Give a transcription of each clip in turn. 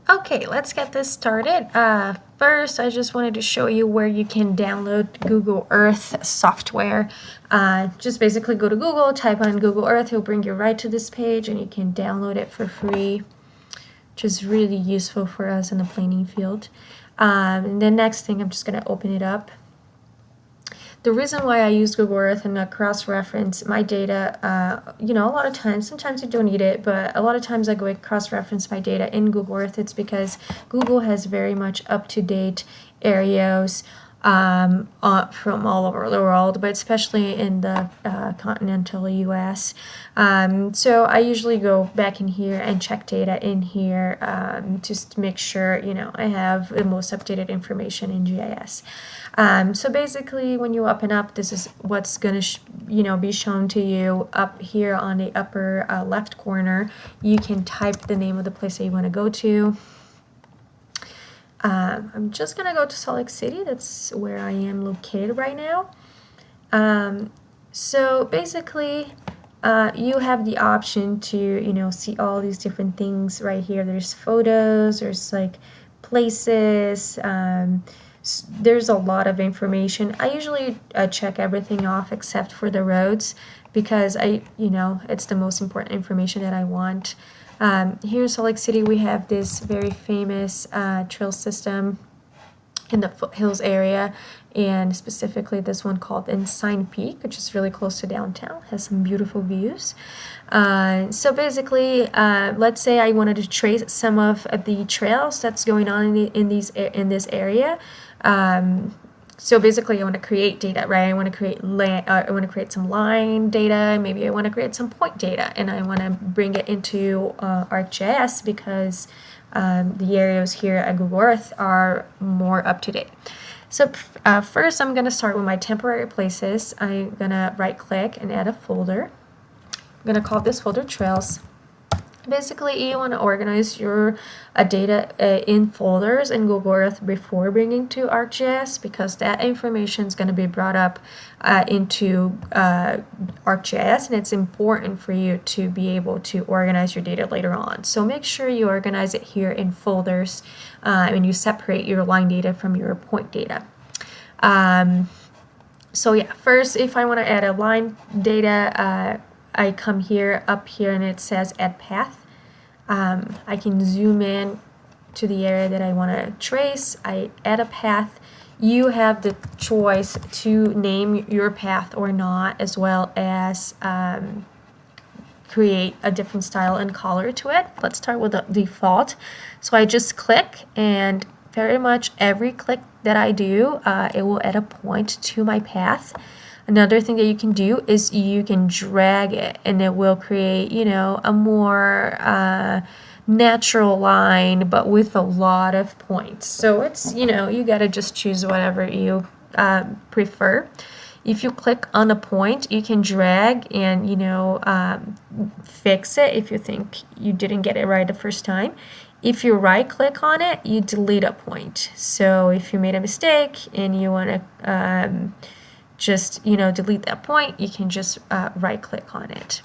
Okay, let's get this started. First, I just wanted to show you where you can download Google Earth software. Just basically go to Google, type on Google Earth, it'll bring you right to this page, and you can download it for free, which is really useful for us in the planning field. And the next thing, I'm just going to open it up. The reason why I use Google Earth and cross-reference my data, a lot of times, sometimes you don't need it, but a lot of times I go and cross-reference my data in Google Earth. It's because Google has very much up-to-date areas from all over the world, but especially in the continental US. So I usually go back in here and check data in here just to make sure, I have the most updated information in GIS. So basically, when you open up, this is what's going to, be shown to you up here on the upper left corner. You can type the name of the place that you want to go to. I'm just going to go to Salt Lake City. That's where I am located right now. So basically, you have the option to, see all these different things right here. There's photos, there's like places, there's a lot of information. I usually check everything off except for the roads because it's the most important information that I want. Here in Salt Lake City, we have this very famous trail system in the foothills area, and specifically this one called Ensign Peak, which is really close to downtown, has some beautiful views. So basically, let's say I wanted to trace some of the trails that's going on in this area. So basically, I want to create data, right? I want to create some line data. Maybe I want to create some point data, and I want to bring it into ArcGIS because the areas here at Google Earth are more up to date. So first, I'm going to start with my temporary places. I'm going to right-click and add a folder. I'm going to call this folder Trails. Basically, you want to organize your data in folders in Google Earth before bringing to ArcGIS because that information is going to be brought up into ArcGIS, and it's important for you to be able to organize your data later on. So make sure you organize it here in folders and you separate your line data from your point data. So yeah, first, if I want to add a line data, I come up here and it says add path. I can zoom in to the area that I want to trace. I add a path. You have the choice to name your path or not, as well as create a different style and color to it. Let's start with the default. So I just click, and very much every click that I do, it will add a point to my path. Another thing that you can do is you can drag it, and it will create, a more natural line, but with a lot of points. So it's, you got to just choose whatever you prefer. If you click on a point, you can drag and, fix it if you think you didn't get it right the first time. If you right-click on it, you delete a point. So if you made a mistake and you want to just delete that point, you can just right-click on it.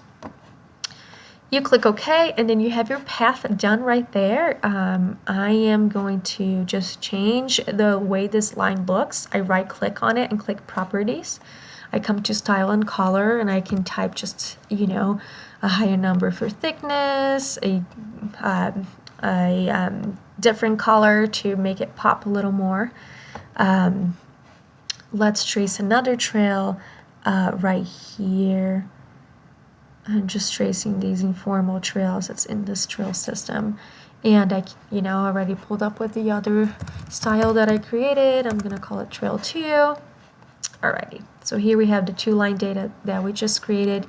You click OK, and then you have your path done right there. I am going to just change the way this line looks. I right-click on it and click Properties. I come to Style and Color, and I can type just a higher number for thickness, a different color to make it pop a little more. Let's trace another trail right here. I'm just tracing these informal trails that's in this trail system. And I, already pulled up with the other style that I created. I'm going to call it Trail 2. Alrighty, so here we have the 2-line data that we just created.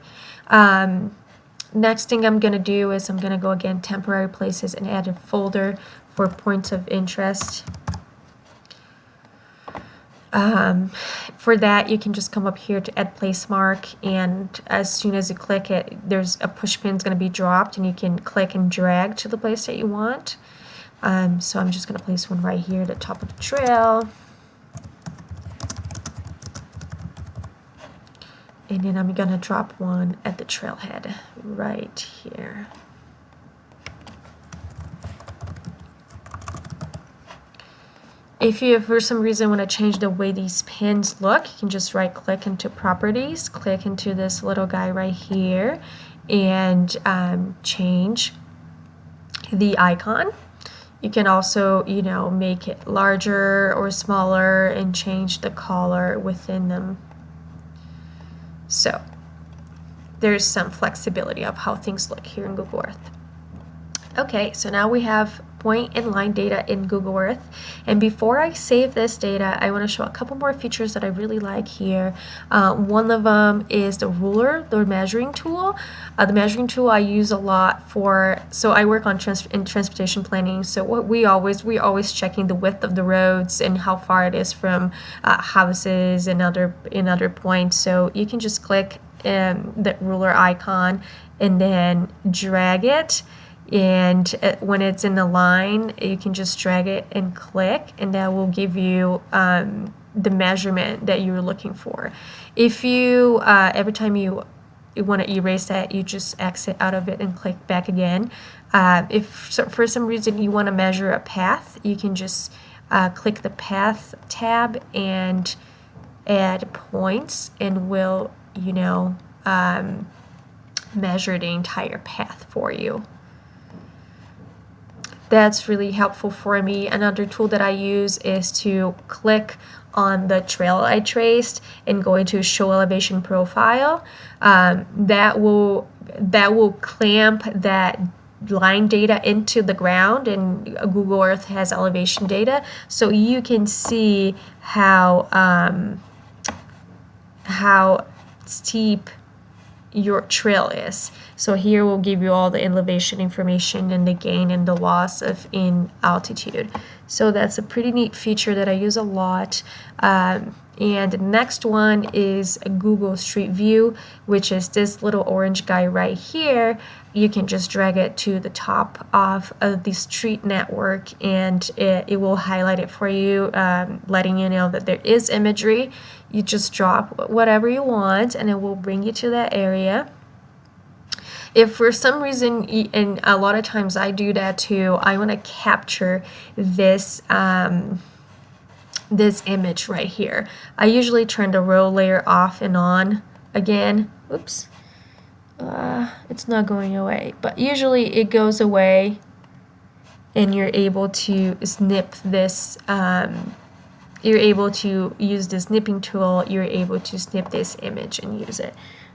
Next thing I'm going to do is I'm going to go again, temporary places, and add a folder for points of interest. For that, you can just come up here to add place mark, and as soon as you click it, there's a push pin is going to be dropped, and you can click and drag to the place that you want. So I'm just going to place one right here at the top of the trail. And then I'm going to drop one at the trailhead right here. If you for some reason want to change the way these pins look, you can just right click into properties, click into this little guy right here, and change the icon. You can also, you know, make it larger or smaller and change the color within them. So there's some flexibility of how things look here in Google Earth. Okay, so now we have point and line data in Google Earth. And before I save this data, I want to show a couple more features that I really like here. One of them is the ruler, the measuring tool. The measuring tool I use a lot for, so I work on in transportation planning. So what we're always checking the width of the roads and how far it is from houses and other points. So you can just click the ruler icon and then drag it. And when it's in the line, you can just drag it and click, and that will give you the measurement that you're looking for. If you every time you want to erase that, you just exit out of it and click back again. If for some reason you want to measure a path, you can just click the path tab and add points, and will, you know, measure the entire path for you. That's really helpful for me. Another tool that I use is to click on the trail I traced and go into show elevation profile. That will clamp that line data into the ground, and Google Earth has elevation data, so you can see how steep your trail is. So here we'll give you all the elevation information and the gain and the loss of in altitude. So that's a pretty neat feature that I use a lot. And the next one is Google Street View, which is this little orange guy right here. You can just drag it to the top of the street network, and it will highlight it for you, letting you know that there is imagery. You just drop whatever you want, and it will bring you to that area. If for some reason, and a lot of times I do that too, I want to capture this this image right here. I usually turn the row layer off and on again. Oops. It's not going away, but usually it goes away, and you're able to snip this. You're able to use the snipping tool. You're able to snip this image and use it.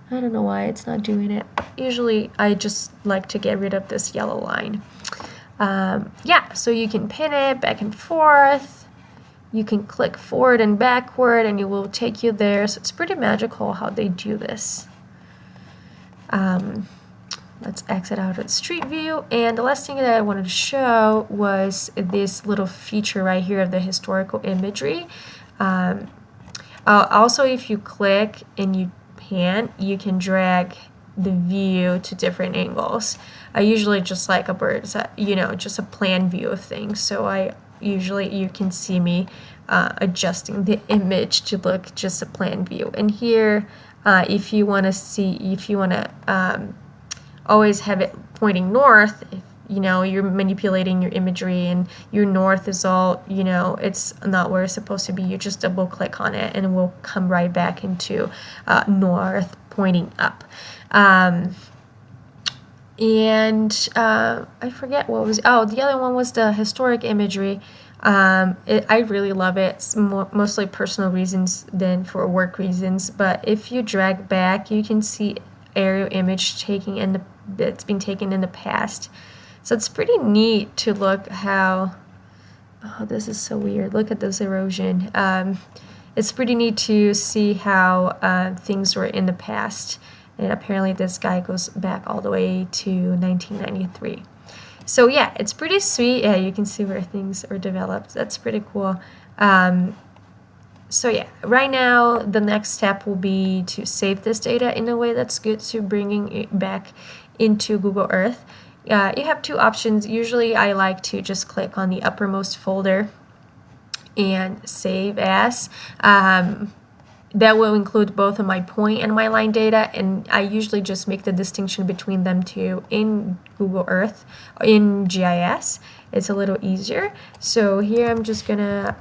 I don't know why it's not doing it. Usually I just like to get rid of this yellow line. Yeah, so you can pin it back and forth. You can click forward and backward, and it will take you there. So it's pretty magical how they do this. Let's exit out of Street View. And the last thing that I wanted to show was this little feature right here of the historical imagery. Also, if you click and you pan, you can drag the view to different angles. I usually just like a bird's, you know, just a plan view of things. So you can see me adjusting the image to look just a plan view. And here, if you want to always have it pointing north, if you know you're manipulating your imagery and your north is all, you know, it's not where it's supposed to be, you just double click on it and it will come right back into north pointing up. And I forget what was, the other one was the historic imagery. I really love it. It's mostly personal reasons than for work reasons, but if you drag back, you can see aerial image that's been taken in the past. So it's pretty neat to look how, this is so weird. Look at this erosion. It's pretty neat to see how things were in the past. And apparently this guy goes back all the way to 1993. So yeah, it's pretty sweet. Yeah, you can see where things are developed. That's pretty cool. So yeah, right now the next step will be to save this data in a way that's good to bringing it back into Google Earth. You have two options. Usually I like to just click on the uppermost folder and save as. that will include both of my point and my line data, and I usually just make the distinction between them two in Google Earth. In GIS, it's a little easier. So here I'm just gonna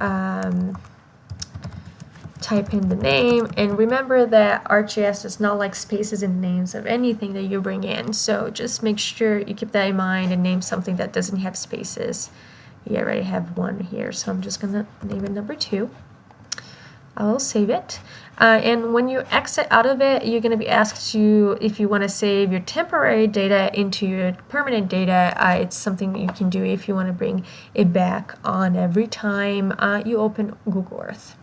type in the name, and remember that ArcGIS does not like spaces in names of anything that you bring in, so just make sure you keep that in mind and name something that doesn't have spaces. You already have one here, so I'm just gonna name it number 2. I will save it, and when you exit out of it, you're going to be asked to, if you want to save your temporary data into your permanent data. It's something you can do if you want to bring it back on every time you open Google Earth.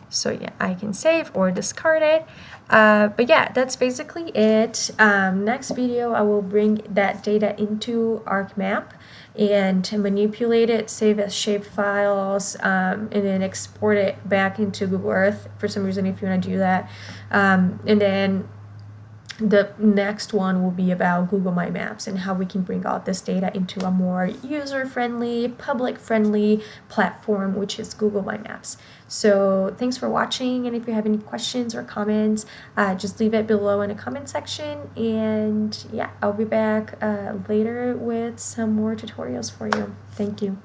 So yeah, I can save or discard it. But yeah, that's basically it. Next video, I will bring that data into ArcMap and manipulate it, save as shape files, and then export it back into Google Earth for some reason if you want to do that. And then the next one will be about Google My Maps and how we can bring all this data into a more user-friendly, public-friendly platform, which is Google My Maps. So thanks for watching, and if you have any questions or comments, just leave it below in the comment section, and yeah, I'll be back later with some more tutorials for you. Thank you.